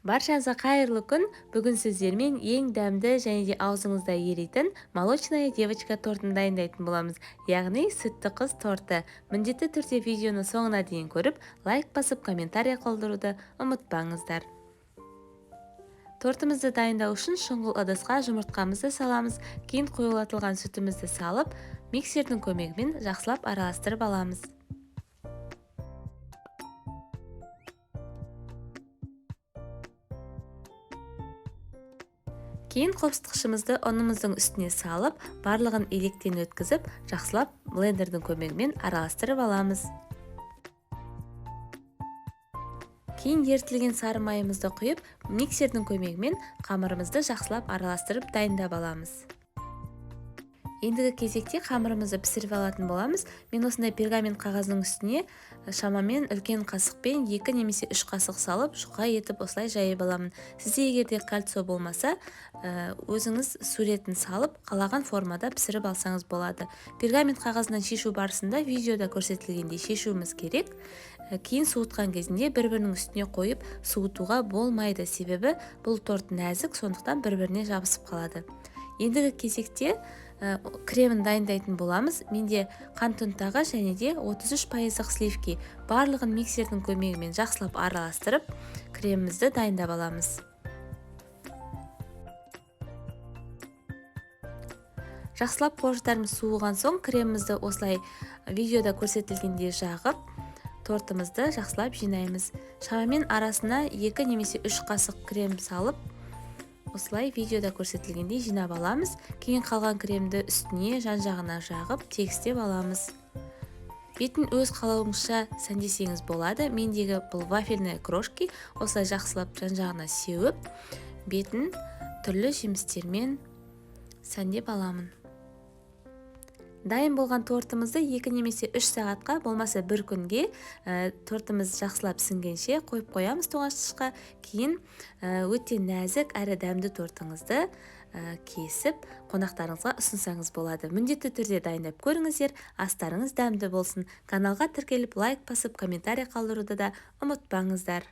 Баршаңызға қайырлы күн. Бүгін сіздермен ең дәмді және де аузыңызда еритін молочная девочка тортын дайындайтын боламыз. Яғни сүтті қыз торты. Міндетті түрде видеоны соңына дейін көріп, лайк басып, комментарий қалдыруды ұмытпаңыздар. Тортымызды дайындау үшін шұңғыл ыдысқа жұмыртқамызды саламыз. Кейін қойылатылған сүтімізді салып, миксердің көмегімен жақсылап араластырып аламыз. Кейін қопсытқышымызды ұнымыздың үстіне салып, барлығын електен өткізіп, жақсылап блендердің көмегімен араластырып аламыз. Кейін ертілген сары майымызды құйып, миксердің көмегімен қамырымызды жақсылап араластырып дайындап аламыз. Ендігі кезекте қамырымызды пісіріп алатын боламыз. Мен осындай пергамент қағаздың үстіне шамамен үлкен қасықпен 2 немесе 3 қасық салып, жұқа етіп осылай жайып аламын. Сізде егерде кольцо болмаса, өзіңіз суретін салып, қалаған формада пісіріп алсаңыз болады. Пергамент қағазынан шешу барысында видеода көрсетілгендей шешуіміз керек. Кейін суытқан кезінде бір-бірінің үстіне қойып, суытуға болмайды, себебі бұл торт нәзік, сондықтан бір-біріне жабысып қалады. Ендігі кезекте кремін дайындайтын боламыз. Менде қант ұнтағы және де 33% сливки. Барлығын миксердің көмегімен жақсылап араластырып, кремімізді дайындап аламыз. Жақсылап қоржындарымыз суыған соң, кремімізді осылай видеода көрсетілгендей жағып, тортымызды жақсылап жинаймыз. Шамамен арасына 2 немесе 3 қасық крем салып, осылай видеода көрсетілгендей жинап аламыз. Кейін қалған кремді үстіне жан-жағына жағып, тегістеп аламыз. Бетін өз қалауыңызша сәндесеңіз болады. Мендегі бұл вафельная крошки. Осылай жақсылап жан-жағына сеуіп, бетін түрлі жемістермен сәндеп аламын. Дайын болған тортымызды 2 немесе 3 сағатқа, болмаса 1 күнге тортымыз жақсылап сіңгенше қойып қоямыз тоңазытқышқа. Кейін өте нәзік әрі дәмді тортыңызды кесіп, қонақтарыңызға ұсынсаңыз болады. Міндетті түрде дайындап көріңіздер, астарыңыз дәмді болсын. Каналға тіркеліп, лайк басып, комментарий қалдыруды да ұмытпаңыздар.